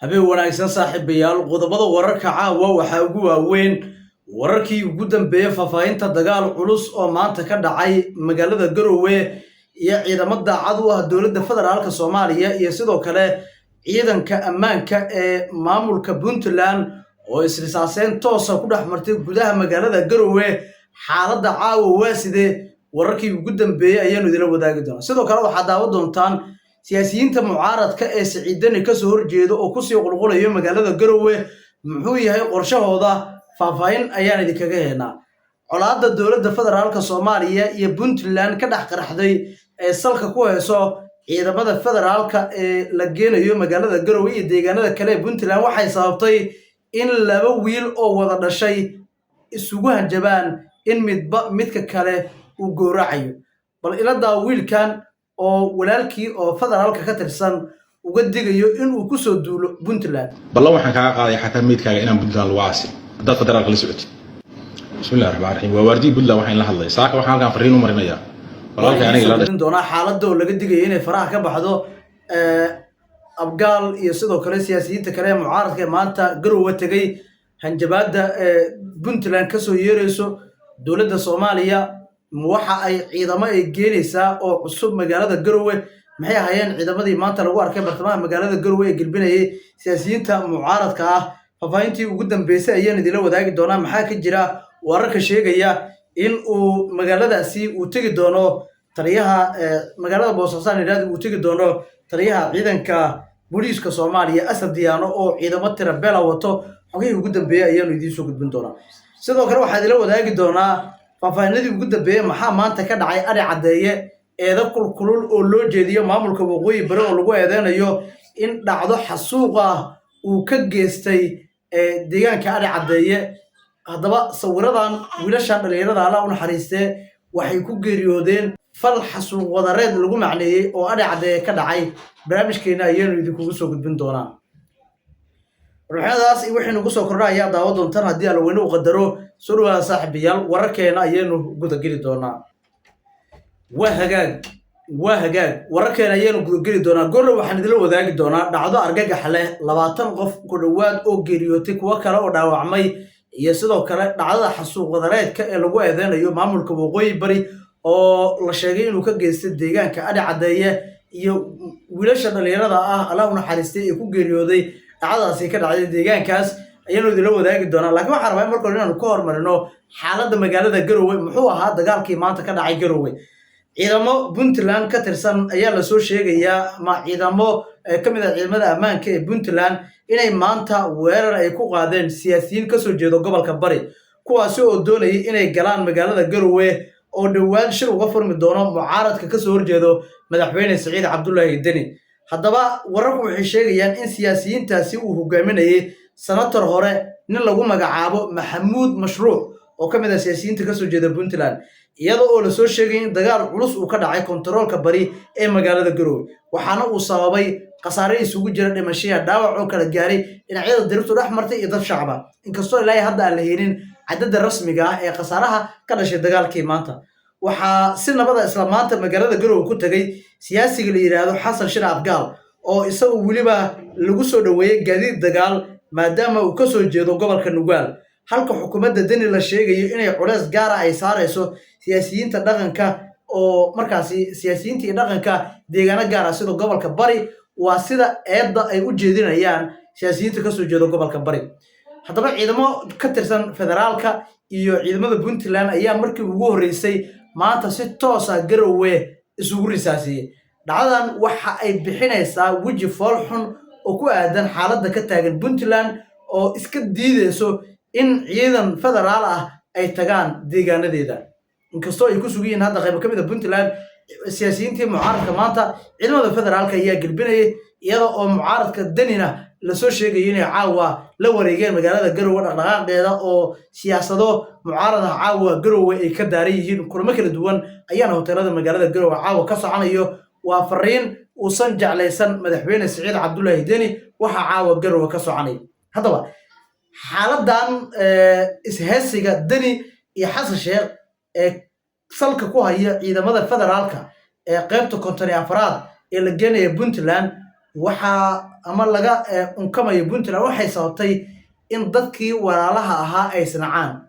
habeen wanaagsan saaxiibayaal qodobada wararka caawa waxaa ugu waaweyn wararkii ugu dambeeyay faafahinta dagaal culus oo maanta ka dhacay magaalada Garowe iyo ciidamada daacad u ah dowladda federaalka Soomaaliya iyo sidoo kale ciidanka ammaanka ee maamulka Puntland oo isrisaaseen toos ah ku dhaxmartay gudaha magaalada Garowe xaaladda caawa waa sidee wararkii ugu dambeeyay ayaanu idin wadaagi doonaa sidoo kale waxaad daawan doontaan siyaasiyiinta mucaaradka ee Siciidani ka soo horjeedo oo ku sii qulqulayo magaalada Garowe muxuu yahay qorshahooda faafahin ayaan idinkaga heynaa colaadda dowladda federaalka Soomaaliya iyo Puntland ka dhax qaraxday ee salka ku hayso ciidamada federaalka ee la geenayo magaalada Garowe iyo deegaanada kale ee Puntland waxay sababtay in laba wiil oo wada dhashay isugu hanjabaan in midka kale uu gooracayo bal ilada wiilkan oo walaalkii oo federaalka ka tirsan uga digayo in uu ku soo duulo Puntland ballan waxaan kaaga qaaday xataa meedkaaga inaan Puntland lagu aasi dad federaalka la socotay bismillaahir rahmaanir rahiim waa wardi Puntland waxaan la hadlay saaka waxaan halkan fariin u marinayaa walaalkay aniga la doona xaaladda oo laga digayo inay faraha ka baxdo abgaal iyo sidoo kale siyaasiyiinta kale mucaaradka maanta Garowe tagay hanjabaada Puntland ka soo yeerayso dowladda Soomaaliya waxa ay ciidamo ay geenaysaa oo cusub magaalada Garowe maxay ahaayeen ciidamadii maanta lagu arkay bartamaha magaalada Garowe ee galbinayay siyaasiyiinta mucaaradka ah faafahintii ugu dambeysay ayaan idin wadaagi doonaa maxaa ka jira wararka sheegaya in uu magaaladaasi uu tagi doono taliyaha magaalada Boosaaso uu tagi doono taliyaha ciidanka booliiska Soomaaliya Asad Diyaano oo ciidamo tira beel wato xogihii ugu dambeeyay ayaan idin soo gudbin doonaa sidoo kale waxaan idin wadaagi doonaa faafahinadii ugu dambeeyay maxaa maanta ka dhacay ari cadeeye eeda kulkulul oo loo jeediyo maamulka waqooyi bari oo lagu eedeynayo in dhacdo xasuuq ah uu ka geystay deegaanka ari cadeeye haddaba sawiradan wiilashan dhalinyarada Allah u naxariistay waxay ku geeriyoodeen fal xasuuq wadareed lagu macneeyay oo ari cadeeye ka dhacay barnaamijkeena ayaan idinku soo gudbin doonaa ruuxadaas wixii nagu soo kordhay ayaa daawo doontaan haddii aan weyno u qadaro soo dhawaada saaxiibayaal wararkeena ayaanu guda geli doonaa waa hagaag wararkeena ayaanu guda geli doonaa goorna waxaan idin wadaagi doonaa dhacdo argagax leh 20 qof ku dhawaad oo geeriyootay kuwa kale oo dhaawacmay iyo sidoo kale dhacdada xasuuq wadareedka ee lagu eedeynayo maamulka waqooyi bari oo la sheegay inuu ka geystay deegaanka ari cadeeye iyo wiilasha dhalinyarada ah Allah u naxariistay ee ku geeriyooday dhacdadaasi ka dhacday deegaankaas ayaanu idin wadaagi doonaa laakiin waxaan rabaa markale inaan ku hormarino xaaladda magaalada Garowe muxuu ahaa dagaalkii maanta ka dhacay Garowe ciidamo Puntland ka tirsan ayaa la soo sheegayaa ma ciidamo kamid ah ciidamada ammaanka ee Puntland inay maanta weerar ay ku qaadeen siyaasiyiin ka soo jeedo gobolka Bari kuwaas oo doonayay inay galaan magaalada Garowe oo dhawaan shir uga furmi doono mucaaradka ka soo horjeedo madaxweyne Siciid Cabdullaahi Deni haddaba wararku waxay sheegayaan in siyaasiyiintaasi uu hogaaminayay senator hore nin lagu magacaabo Maxamuud Mashruuc oo kamid ah siyaasiyiinta ka soo jeeda Puntland iyadoo oo la soo sheegay in dagaal culus uu ka dhacay kontaroolka bari ee magaalada Garowe waxaana uu sababay qasaare isugu jira dhimasho dhaawac oo kala gaaray dhinacyada dirtu dhaxmartay iyo dad shacab inkastoo ilaa hadda aan la helin cadada rasmiga ah ee qasaaraha ka dhashay dagaalkii maanta waxaa si nabada isla maanta magaalada Garowe ku tagay siyaasiga la yiraahdo Xasan Shir Abgaal oo isagu waliba lagu soo dhaweeyay gaadiid dagaal maadaama uu ka soo jeedo gobolka Nugaal halka xukuumadda Deni la sheegayo inay culays gaar ah ay saarayso siyaasiyiinta dhaqanka oo markaasi siyaasiyiinta dhaqanka deegaano gaar ah sida gobolka Bari waa sida eedda ay u jeedinayaan siyaasiyiinta ka soo jeedo gobolka Bari haddaba ciidamo ka tirsan federaalka iyo ciidamada Puntland ayaa markii ugu horeysay maanta si toos ah Garowe isugu risaasiyay dhacdadan waxa ay bixinaysaa waji fool xun oo ku aadan xaaladda ka taagan Puntland oo iska diidayso in ciidan federaal ah ay tagaan deegaanadeeda inkastoo ay ku sugayeen hadda qayb ka mid ah Puntland siyaasiyiintii mucaaradka maanta ciidamada federaalka ayaa galbinayay iyada oo mucaaradka Denina la soo sheegay inay caawa la wareegeen magaalada Garowe dhaqdhaqaaqeeda oo siyaasado mucaaradaha caawa Garowe ay ka daaray yihiin kulamo kala duwan ayaana hoteelada magaalada Garowe caawa ka soconayo waa fariin uusan jeclaysan madaxweyne Siciid Cabdullaahi Deni waxa caawa Garowe ka soconay haddaba xaaladan isheesiga Deni iyo Xasan Sheekh ee salka ku haya ciidamada federaalka ee qaybta 54 ee la geenayo Puntland waxaa ama laga unkamayo puntland waxay sababtay in dadkii walaalaha ahaa ay isnacaan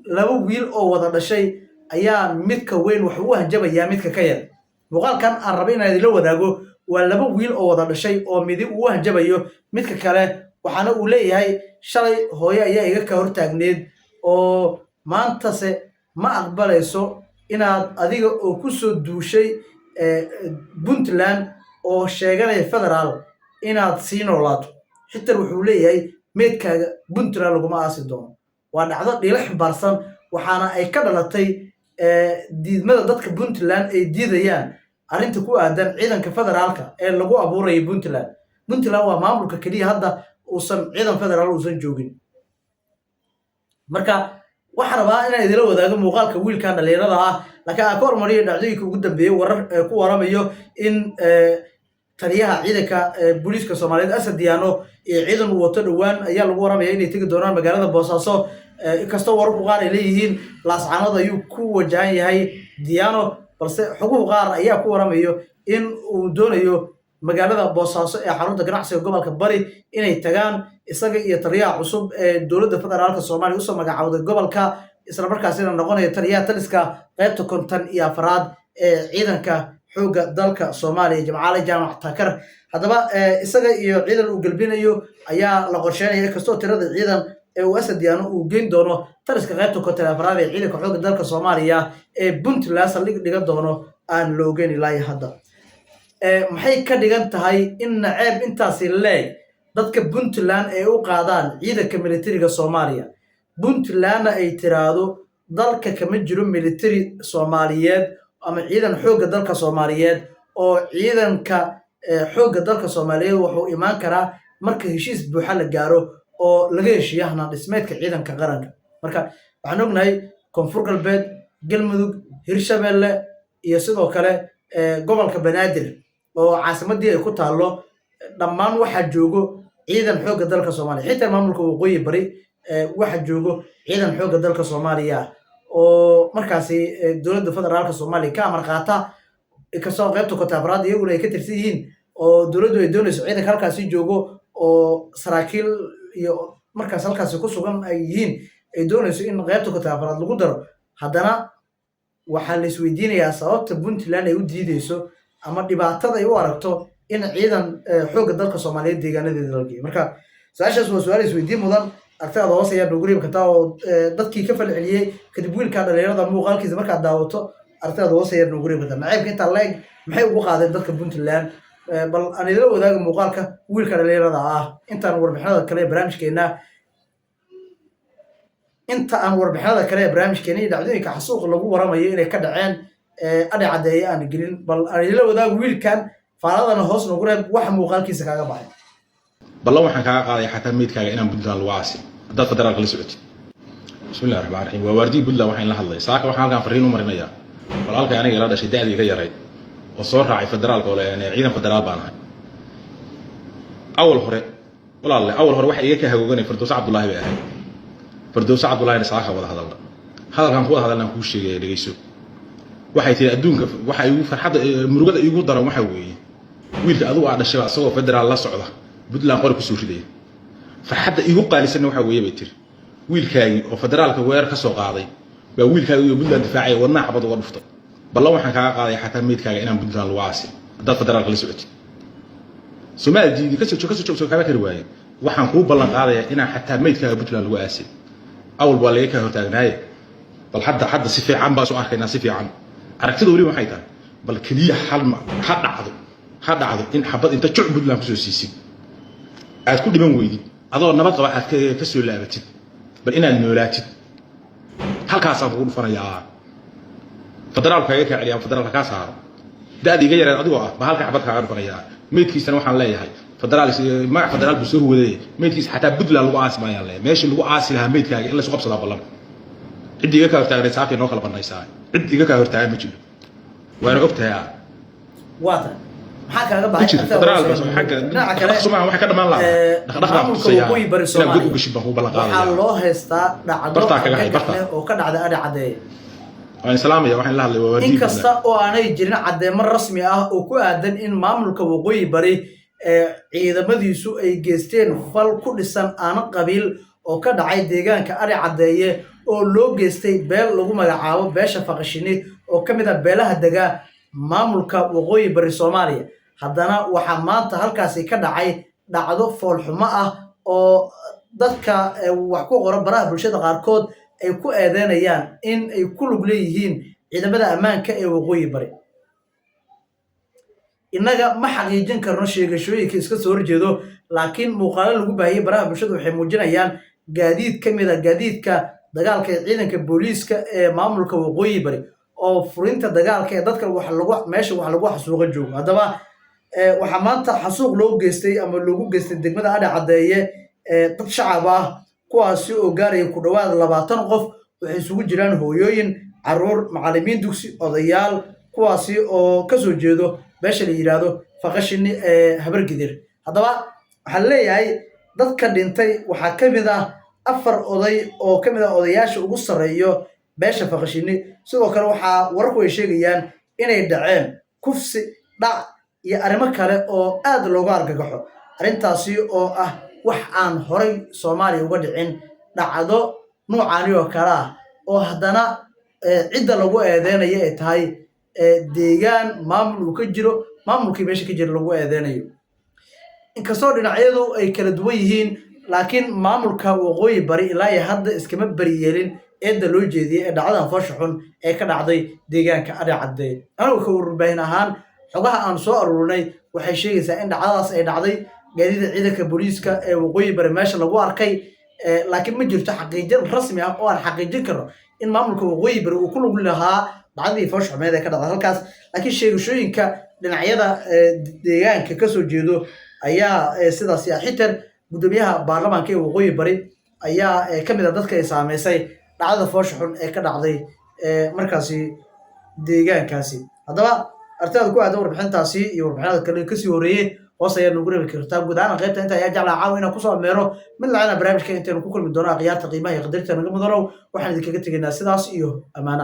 laba wiil oo wada dhashay ayaa midka weyn wax u hanjabayaa midka ka yar muuqaalkan aan raba inaan idila wadaago waa laba wiil oo wada dhashay oo midi uu hanjabayo midka kale waxaana uu leeyahay shalay hooyo ayaa iga ka hortaagneed oo maantase ma aqbalayso inaad adiga oo ku soo duushay puntland oo sheeganaya federaal inaad sii noolaato xitaa wuxuu leeyahay meedkaaga puntland laguma aasi doono waa dhacdo dhiilo ximbaarsan waxaana ay ka dhalatay diidmada dadka puntland ay diidayaan arrinta ku aadan ciidanka federaalka ee lagu abuuraya puntland waa maamulka keliya hadda uusan ciidan federaal uusan joogin marka waxaan rabaa inaan idila wadaago muuqaalka wiilkan dhalinyarada ah laakiin aan ka hormariyo dhacdooyinka ugu dambeeyey warar ku waramayo in taliyaha ciidanka booliiska soomaaliyeed Asad Diyaano iyo ciidan uu wato dhawaan ayaa lagu waramaya inay tagi doonaan magaalada Boosaaso inkastoo wararku qaar ay leeyihiin laascaanood ayuu ku wajahan yahay Diyaano balse xuquuq qaar ayaa ku waramayo in uu doonayo magaalada Boosaaso ee xarunta ganacsiga gobolka Bari inay tagaan isaga iyo taliyaha cusub ee dowladda federaalka Soomaaliya usoo magacaawday gobolka isla markaasina noqonaya taliyaha taliska qaybta 54 ee ciidanka xooga dalka Soomaaliya Jamcaale Jaamac Takar hadaba isaga iyo ciidan uu galbinayo ayaa la qorsheynaya kastoo tirada ciidan ee uu Asad Diyaano uu geyn doono taliska qaybta 54 ee ciidanka xooga dalka Soomaaliya ee Puntland saldhig dhiga doono aan loo geyn ilaa hadda maxay ka dhigan tahay in naceeb intaasi leeg dadka Puntland ay u qaadaan ciidanka militariga Soomaaliya Puntland ay tiraado dalka kama jiro military Soomaaliyeed ama ciidan xooga dalka Soomaaliyeed oo ciidanka xooga dalka Soomaaliyeed wuxuu imaan karaa marka heshiis buuxa la gaaro oo laga heshiiyo hanaan dhismeedka ciidanka qaranka marka waxaan ognahay Koonfur Galbeed Galmudug Hirshabelle iyo sidoo kale gobolka Banaadir oo caasimadii ay ku taalo dhammaan waxa joogo ciidan xooga dalka Soomaaliya xitaa maamulka waqooyi bari waxa joogo ciidan xooga dalka Soomaaliya oo markaasi dowladda federaalka Soomaaliya ka amar qaata kasoo qaybta koonfurad iyaguna ay ka tirsan yihiin oo dowladdu ay doonayso ciidanka halkaasi joogo oo saraakiil iyo markaas halkaasi ku sugan ay yihiin ay doonayso in qaybta koonfurad lagu daro haddana waxaa la isweydiinayaa sababta Puntland ay u diideyso ama dhibaatada ay u aragto in ciidan xooga dalka Soomaaliyeed deegaanadeeda la geeyo marka saashaas waa su'aal isweydiin mudan aragtida hoos ayaa noogu reebi kartaa oo dadkii ka falceliyay kadib wiilka dhalinyarada muuqaalkiisa marka daawato aragtida hoos ayaa noogu reebi kartaa naceebka inta leeg maxay ugu qaadeen dadka Puntland bal aan idila wadaago muuqaalka wiilka dhalinyarada ah intaan warbixinada kale barnaamijkeena iyo dhacdooyinka xasuuq lagu waramayo inay ka dhaceen adhi cadeeye aan gelin bal aan idila wadaago wiilkan faaladana hoos noogu reeb waxa muuqaalkiisa kaaga baxay ballan waxaan kaaga qaaday xataa meedkaaga inaan Puntland lagu aasi dad federaalka la socotay bismillaahir rahmaanir rahiim waa waardi Puntland waxaan la hadlay saaka waxaan halkan fariin u marinayaa walaalkay aniga ila dhashay da'dii iga yaray oo soo raacay federaalka oo leeyahay ciidan federaal baan ahay awal hore waxa iga ka hagooganay Firdaws Cabdullaahi bay ahay Firdaws Cabdullaahi saaka wada hadalna hadalkan ku wada hadalna ku sheegay dhageyso waxay tii adduunka waxa igu farxad murugada igu daran waxa weeye wiilka adigu aa dhashay asagoo federaal la socda Puntland qor ku soo riday farxadda igu qaalisan waxa weeye bay tir wiilkaagi oo federaalka weerar ka soo qaaday waa wiilkaagi iyo Puntland difaacay wadna xabad uga dhuftay ballan waxaan kaaga qaaday xataa meedkaaga inaan Puntland lagu aasi dad federaalka la socotay Soomaaliya ka soo kala kari waayay waxaan ku ballan qaadayaa inaan xataa meedkaaga Puntland lagu aasi awal baa laga ka hortaagnaaye bal hadda si fiican baa soo arkaynaa si fiican aragtida wali waxay tahay bal kaliya ha dhacdo in xabad inta juc Puntland ku soo siisay aad ku dhiman weydid adoo nabad qaba aad ka soo laabatid bal inaad noolaatid halkaas aan ugu dhufanayaa federaalka ay ka celiyaan federaalka ka saaro daadi iga yaray adigoo ah ba halka xabad kaaga dhufanayaa meedkiisana waxaan leeyahay federaal buu soo waday meedkiisa xataa Puntland lagu aasi maayaan leeyahay meeshii lagu aasi lahaa meedkaaga in la soo qabsado ballan cid iga ka hortaagnay saakay noo kala banaysaa cid iga ka hortaagan ma jiro waana ogtahay waata maxaa kaaga baxay federaalka Soomaaliya waxa ka dhamaan lahaa dhaqdhaqaaq waxaa loo heystaa dhacdo oo ka dhacda adhi cadeeye وإن سلام يا وحين الله ووردي in kasta oo aanay jirin caddeemo rasmi ah oo ku aadan in maamulka waqooyi bari ciidamadiisu ay geysteen fal ku dhisan aan qabiil oo ka dhacay deegaanka Ari Cadeeye oo loo geystay beel lagu magacaabo beesha Faqashini oo kamid ah beelaha dega maamulka waqooyi bari Soomaaliya haddana waxa maanta halkaasi ka dhacay dhacdo fool xumo ah oo dadka wax ku qoran baraha bulshada qaarkood ay ku eedeynayaan in ay ku lug leeyihiin ciidamada ammaanka ee waqooyi bari inaga ma xaqiijin karno sheegashooyinka iska soo horjeedo laakiin muuqaalo lagu baahiyay baraha bulshada waxay muujinayaan gaadiid kamid ah gaadiidka dagaalka ee ciidanka booliiska ee maamulka waqooyi bari oo furinta dagaalka ee dadka meesha wax lagu xasuuqa joogo haddaba waxa maanta xasuuq loo geystay ama loogu geystay degmada Ari Cadeeye dad shacab ah kuwaasi oo gaaraya ku dhawaad 20 qof waxay isugu jiraan hooyooyin caruur macallimiin dugsi odayaal kuwaasi oo ka soo jeedo beesha la yiraahdo Faqashini Habargidir haddaba waxa leeyahay dadka dhintay waxa kamid ah 4 oday oo kamid ah odayaasha ugu sareeyo beesha Faqashini sidoo kale waxa wararku ay sheegayaan inay dhaceen kufsi dhac iyo arrimo kale oo aad looga argagaxo arrintaasi oo ah wax aan horay Soomaaliya uga dhicin dhacdo noocan oo kale ah oo haddana cidda lagu eedeynayo ay tahay deegaan maamul ka jiro maamulkii meesha ka jira lagu eedeynayo inkastoo dhinacyadu ay kala duwan yihiin laakiin maamulka waqooyi bari ilaa iyo hadda iskama bari yeelin eedda loo jeediyay ee dhacdadan foosha xun ee ka dhacday deegaanka Ari Cadeeye anigu ka warbaahin ahaan xogaha aan soo aruurinay waxay sheegaysaa in dhacdadaas ay dhacday gaadiidka ciidanka booliiska ee waqooyi bari meesha lagu arkay laakiin ma jirto xaqiijin rasmi ah oo aan xaqiijin karno in maamulka waqooyi bari uu ku lug lahaa dhacdadii foosha xumeed ee ka dhacday halkaas laakiin sheegashooyinka dhinacyada deegaanka ka soo jeedo ayaa sidaas xitaa gudoomiyaha baarlamaanka ee waqooyi bari ayaa kamid ah dadka ay saameysay dhacdada foosha xun ee ka dhacday markaasi deegaankaasi haddaba artaada ku aad warbixintaasi iyo warbixinada kale kasii horeeyay hoos ayaa nagu reebi kartaa guud ahaan qaybta inta ayaa jeclaa caawa inaan kusoo meero mid lacana barnaamijka intaynu ku kulmi doono akhyaarta qiimaha iyo qadarta naga mudanow waxaan idinkaga tegaynaa sidaas iyo ammaano